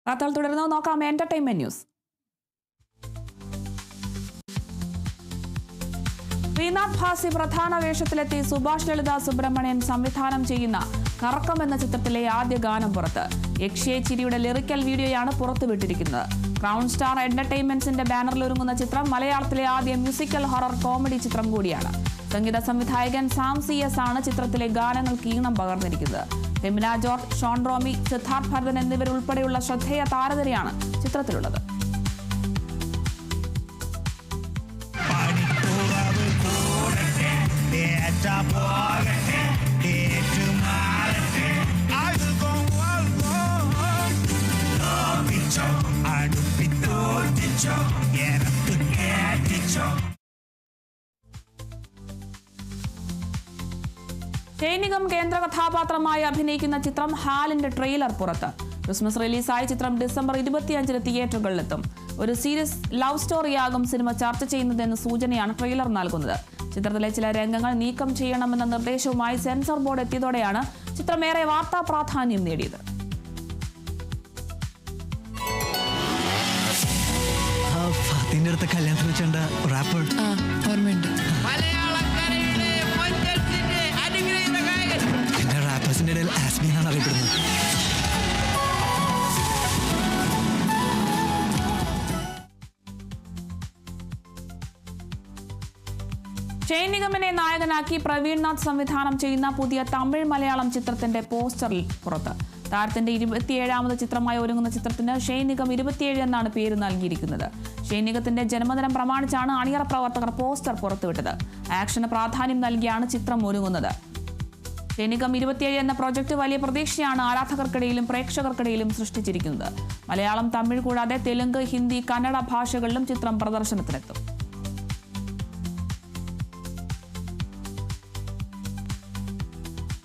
വാർത്തകൾ തുടർന്ന് നോക്കാം എന്റർടൈൻമെന്റ് ന്യൂസ്. ശ്രീനാഥ് ഭാസി പ്രധാന വേഷത്തിലെത്തി സുഭാഷ് ലളിത സുബ്രഹ്മണ്യൻ സംവിധാനം ചെയ്യുന്ന കറക്കം എന്ന ചിത്രത്തിലെ ആദ്യ ഗാനം പുറത്ത്. യക്ഷിയെ ചിരിയുടെ ലിറിക്കൽ വീഡിയോയാണ് പുറത്തുവിട്ടിരിക്കുന്നത്. ക്രൗൺ സ്റ്റാർ എന്റർടൈൻമെന്റ്സിന്റെ ബാനറിൽ ഒരുങ്ങുന്ന ചിത്രം മലയാളത്തിലെ ആദ്യ മ്യൂസിക്കൽ ഹൊറർ കോമഡി ചിത്രം കൂടിയാണ്. സംഗീത സംവിധായകൻ സാം CS ആണ് ചിത്രത്തിലെ ഗാനങ്ങൾക്ക് ഈണം പകർന്നിരിക്കുന്നത്. ഫെമിന ജോർജ്, ഷോൺ റോമി, സിദ്ധാർത്ഥ് ഭരതൻ എന്നിവരുൾപ്പെടെയുള്ള ശ്രദ്ധേയ താരനിരയാണ് ചിത്രത്തിലുള്ളത്. സൈനികം കേന്ദ്ര കഥാപാത്രമായി അഭിനയിക്കുന്ന ചിത്രം ഹാലിന്റെ ട്രെയിലർ പുറത്ത്. ക്രിസ്മസ് റിലീസായ ചിത്രം ഡിസംബർ 25-ന് തിയേറ്ററുകളിലെത്തും. ഒരു സീരിയസ് ലവ് സ്റ്റോറിയാകും സിനിമ ചർച്ച ചെയ്യുന്നതെന്ന സൂചനയാണ് ട്രെയിലർ നൽകുന്നത്. ചിത്രത്തിലെ ചില രംഗങ്ങൾ നീക്കം ചെയ്യണമെന്ന നിർദ്ദേശവുമായി സെൻസർ ബോർഡ് എത്തിയതോടെയാണ് ചിത്രമേറെ വാർത്താ പ്രാധാന്യം നേടിയത്. ഷെയ്ൻ നിഗമിനെ നായകനാക്കി പ്രവീൺ നാഥ് സംവിധാനം ചെയ്യുന്ന പുതിയ തമിഴ് മലയാളം ചിത്രത്തിന്റെ പോസ്റ്ററിൽ പുറത്ത്. താരത്തിന്റെ 27ാമത് ചിത്രമായി ഒരുങ്ങുന്ന ചിത്രത്തിന് ഷെയ്ൻ നിഗം 27 എന്നാണ് പേര് നൽകിയിരിക്കുന്നത്. ഷെയ്ൻ നിഗത്തിന്റെ ജന്മദിനം പ്രമാണിച്ചാണ് അണിയറ പ്രവർത്തകർ പോസ്റ്റർ പുറത്തുവിട്ടത്. ആക്ഷന് പ്രാധാന്യം നൽകിയാണ് ചിത്രം ഒരുങ്ങുന്നത്. ഷെയ്ൻ നിഗം 27 എന്ന പ്രോജക്റ്റ് വലിയ പ്രതീക്ഷയാണ് ആരാധകർക്കിടയിലും പ്രേക്ഷകർക്കിടയിലും സൃഷ്ടിച്ചിരിക്കുന്നത്. മലയാളം, തമിഴ് കൂടാതെ തെലുങ്ക്, ഹിന്ദി, കന്നഡ ഭാഷകളിലും ചിത്രം പ്രദർശനത്തിനെത്തും.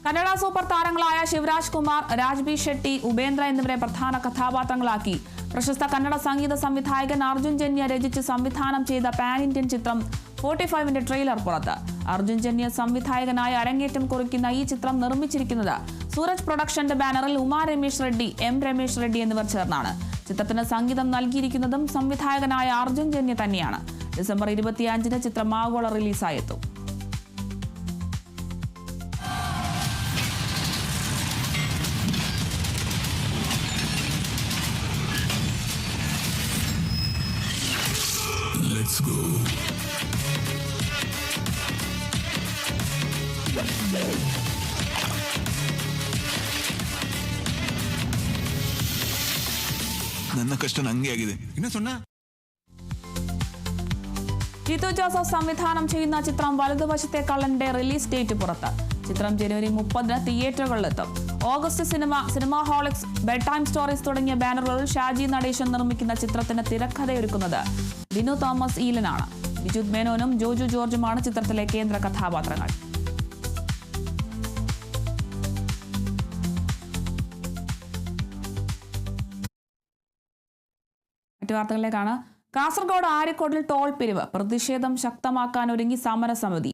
കന്നഡ സൂപ്പർ താരങ്ങളായ ശിവരാജ് കുമാർ, രാജ്ബി ഷെട്ടി, ഉപേന്ദ്ര എന്നിവരെ പ്രധാന കഥാപാത്രങ്ങളാക്കി പ്രശസ്ത കന്നഡ സംഗീത സംവിധായകൻ അർജുൻ ജന്യ രചിച്ച് സംവിധാനം ചെയ്ത പാൻ ഇന്ത്യൻ ചിത്രം 45ന്റെ ട്രെയിലർ പുറത്ത്. അർജുൻ ജന്യ സംവിധായകനായി അരങ്ങേറ്റം കുറിക്കുന്ന ഈ ചിത്രം നിർമ്മിച്ചിരിക്കുന്നത് സൂരജ് പ്രൊഡക്ഷന്റെ ബാനറിൽ ഉമാ രമേശ് റെഡ്ഡി, M രമേശ് റെഡ്ഡി എന്നിവർ ചേർന്നാണ്. ചിത്രത്തിന് സംഗീതം നൽകിയിരിക്കുന്നതും സംവിധായകനായ അർജുൻ ജന്യ തന്നെയാണ്. ഡിസംബർ 25-ന് ചിത്രം ആഗോള റിലീസായെത്തും. Let's go. ನನ್ನ ಕಷ್ಟ ನಂಗೆ ಆಗಿದೆ. ಇನ್ನ ಸೊನ್ನ ജിത്തു ജോസഫ് സംവിധാനം ചെയ്യുന്ന ചിത്രം വലതുവശത്തെ കള്ളന്റെ റിലീസ് ഡേറ്റ് പുറത്ത്. ചിത്രം ജനുവരി 30-ന് തിയേറ്ററുകളിലെത്തും. August Cinema Holics, Bedtime Stories തുടങ്ങിയ ബാനറുകളിൽ ഷാജി നടേശൻ നിർമ്മിക്കുന്ന ചിത്രത്തിന് തിരക്കഥയൊരുക്കുന്നത് ബിനു തോമസ് ഈലനാണ്. വിജുത് മേനോനും ജോജു ജോർജുമാണ് ചിത്രത്തിലെ കേന്ദ്ര കഥാപാത്രങ്ങൾ. മറ്റു വാർത്തകളിലേക്കാണ്. കാസർഗോഡ് ആര്യക്കോടിൽ ടോൾ പിരിവ് പ്രതിഷേധം ശക്തമാക്കാൻ ഒരുങ്ങി സമരസമിതി.